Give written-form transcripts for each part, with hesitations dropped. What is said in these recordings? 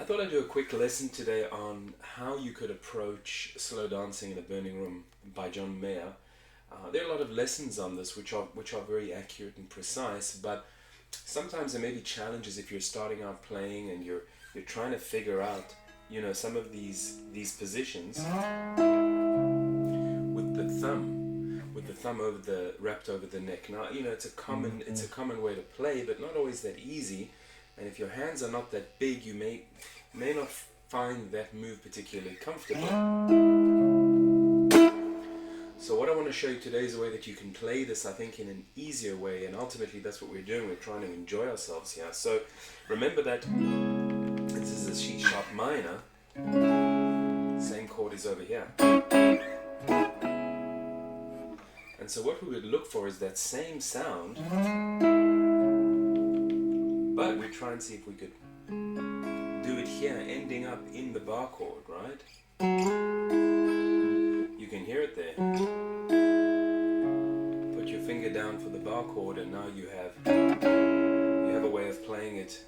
I thought I'd do a quick lesson today on how you could approach slow dancing in a burning room by John Mayer. There are a lot of lessons on this which are very accurate and precise, but sometimes there may be challenges if you're starting out playing and you're trying to figure out some of these positions with the thumb wrapped over the neck. Now it's a common way to play, but not always that easy. And if your hands are not that big, you may not find that move particularly comfortable. So what I want to show you today is a way that you can play this, I think, in an easier way, and ultimately that's what we're doing. We're trying to enjoy ourselves here. So remember that this is a C sharp minor. Same chord is over here. And so what we would look for is that same sound, but we try and see if we could do it here, ending up in the bar chord, right? You can hear it there. Put your finger down for the bar chord, and now you have a way of playing it.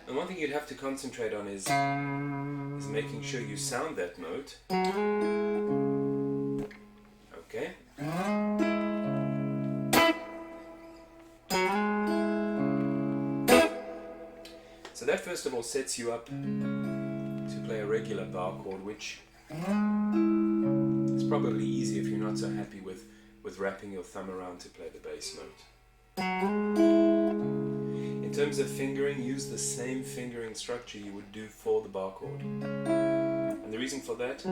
And one thing you'd have to concentrate on is making sure you sound that note. Okay? So that first of all sets you up to play a regular bar chord, which is probably easy if you're not so happy with wrapping your thumb around to play the bass note. In terms of fingering, use the same fingering structure you would do for the bar chord. And the reason for that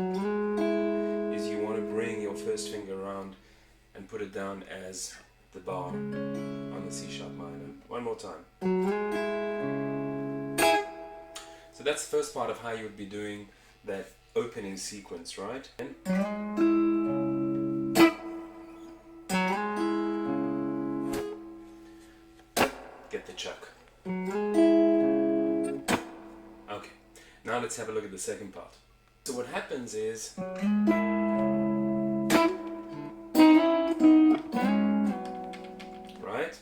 is you want to bring your first finger around and put it down as the bar on the C sharp minor. One more time. So that's the first part of how you would be doing that opening sequence, right? Get the chuck. Okay, now let's have a look at the second part. So what happens is right?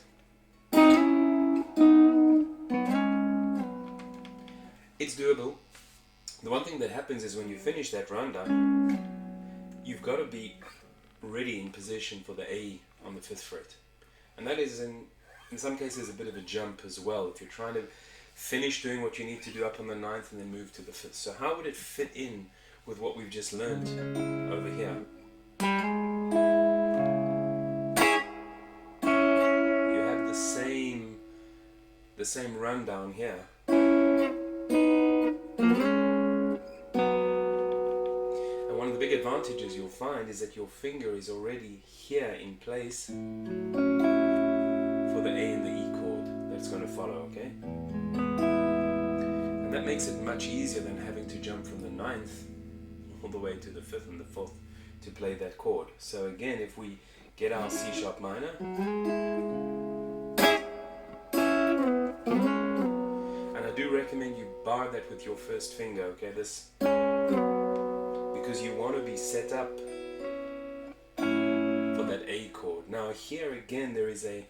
It's doable. The one thing that happens is when you finish that rundown, you've got to be ready in position for the A on the 5th fret. And that is in some cases a bit of a jump as well, if you're trying to finish doing what you need to do up on the 9th and then move to the 5th. So how would it fit in with what we've just learned over here? You have the same rundown here. And one of the big advantages you'll find is that your finger is already here in place for the A and the E chord that's going to follow, okay? And that makes it much easier than having to jump from the 9th all the way to the 5th and the 4th to play that chord. So again, if we get our C sharp minor, and I do recommend you bar that with your first finger, okay? This, because you want to be set up for that A chord. Now here again there is a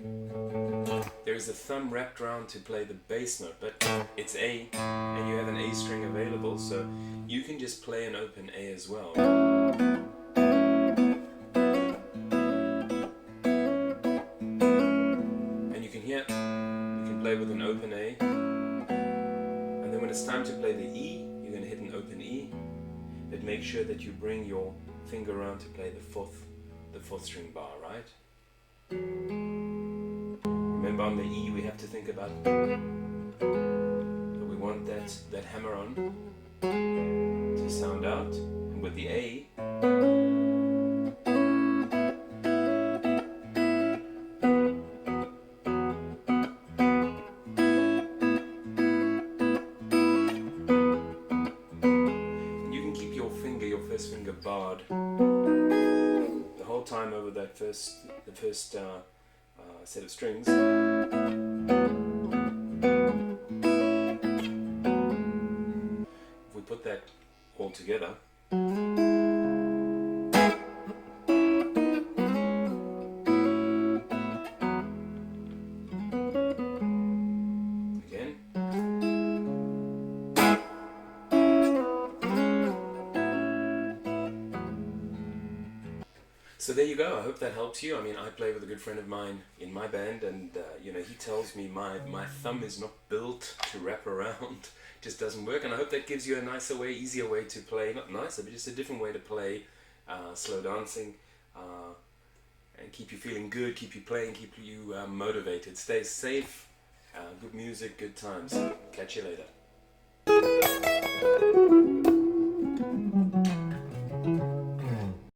thumb wrapped around to play the bass note, but it's A and you have an A string available, so you can just play an open A as well. And you can hear, you can play with an open A, and then when it's time to play the E, you're going to hit an open E, but make sure that you bring your finger around to play the fourth string bar, right? Remember, on the E we have to think about that we want that hammer on to sound out, and with the A you can keep your first finger barred the whole time over the first set of strings. If we put that all together, again, So there you go. I hope that helps you. I mean, I play with a good friend of mine in my band, and he tells me my thumb is not built to wrap around. Just doesn't work. And I hope that gives you a nicer way, easier way to play. Not nicer, but just a different way to play slow dancing, and keep you feeling good, keep you playing, keep you motivated. Stay safe. Good music, good times. Catch you later.